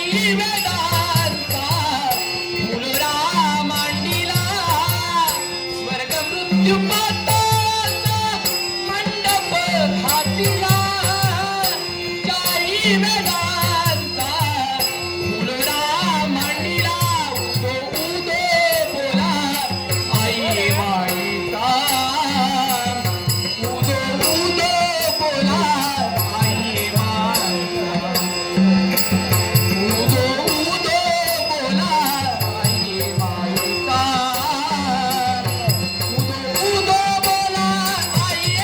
जाई वेदांता फुलरा मांडीला स्वर्ग मृत्यू पाताचा मंडप घातिला जाई वेदांता फुलरा मांडीला उदो उदो बोला आई माईचा उदो उदो बोला आई माईचा उदो उदो बोला आई माईचा उदो उदो बोला आई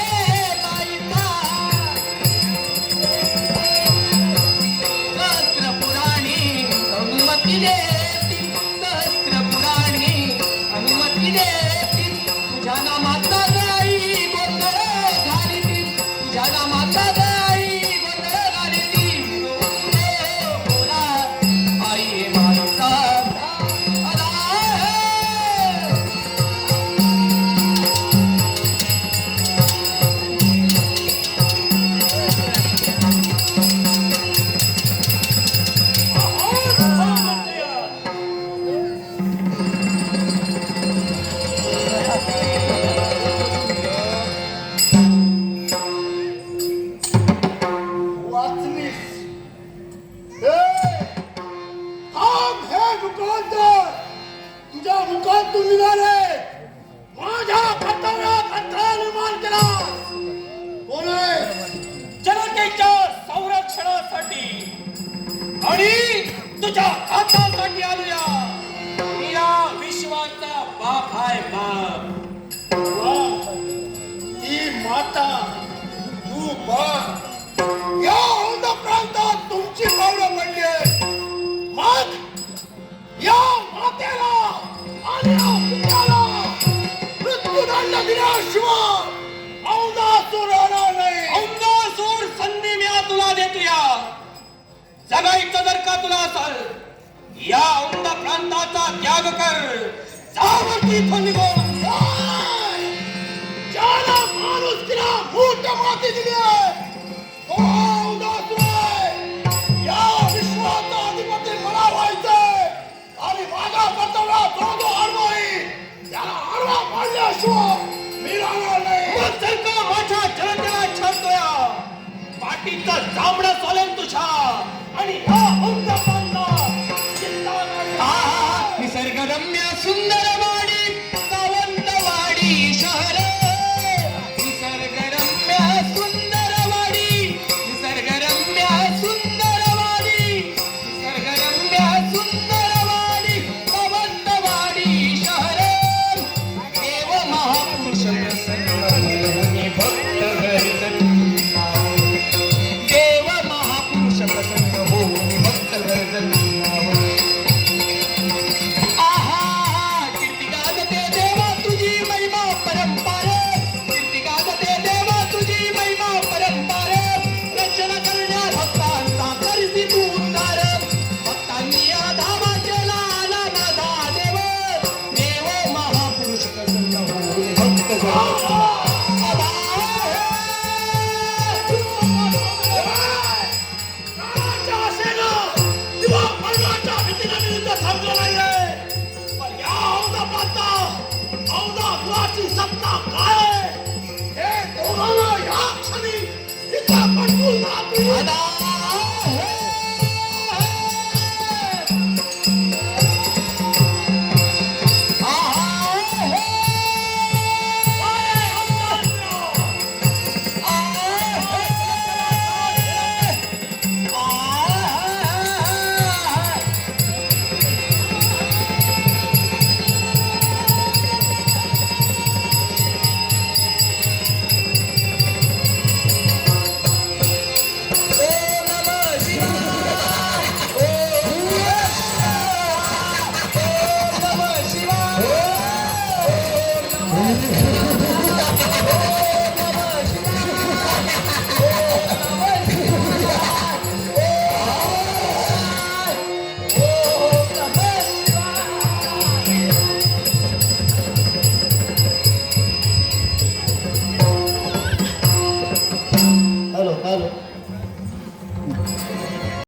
माईचा सहस्त्रपुराणी अनुमती देती सहस्त्रपुराणी अनुमती देती तुझ्या नामाचा गाई गोंधळ घालीती तुझ्या नामाचा गाई गोंधळ घालीती बोला आई माईचा वाचलीस थांब हे दुकानदार तुझ्या मुखातून निघाले माझ्या खतरा खतरा निर्माण केला कोण आहे जनतेच्या संरक्षणासाठी आणि तुझ्या खातासाठी आलोया मी या विश्वाचा बाप आहे बाप वा, ती माता तू बाप या औंध प्रांतात तुमची पावलं पडली आहेत. मग या मातेला आणि या पित्याला मृत्यूदंड दिल्याशिवाय औंधासूर राहणार नाही. औंधासूर संधी मी तुला देतोया जगायचं जर का तुला असल या औंध प्रांताचा त्याग कर जावरती इथून निघून ज्याला माणुसकीला मूठ माती दिली आहे तो औंधासूर आहे. या विश्वाचा अधिपती मला व्हायचंय आणि माझा कर्तव्य जो जो हरवाई त्याला हरवा पाडल्याशिवाय मी राहणार नाही. मग जर का माझ्या जनतेला छळतोया पाठीचं जांभळं सोलेन तुझ्या आणि या औंध प्रांतात चिंता नाही. निसर्गरम्य सुंदर वाडी सावंतवाडी शहर निसर्गरम्य सुंदर वाडी निसर्गरम्य सुंदर वाडी निसर्गरम्य सुंदर वाडी सावंतवाडी शहर देव महापुरुष प्रसन्न भक्त गर्जना देव महापुरुष प्रसन्न होऊन भक्त गर्जना आहा कीर्ती गाजते देवा तुझी महिमा परंपार कीर्ती गाजते देवा तुझी महिमा परंपार रक्षण करण्या भक्तांचा करसी तू उद्धार भक्तांनी या धामाचेला आला माझा देव देव महापुरुष प्रसन्न होऊन भक्त काळाच्या आशेनं किंवा मरणाच्या भीतीनं विरुद्ध थांबलो नाहीये. पण या औंधासुराची सत्ता काय आहे? हे दोघांना या क्षणी इथं पटवून दाखवू.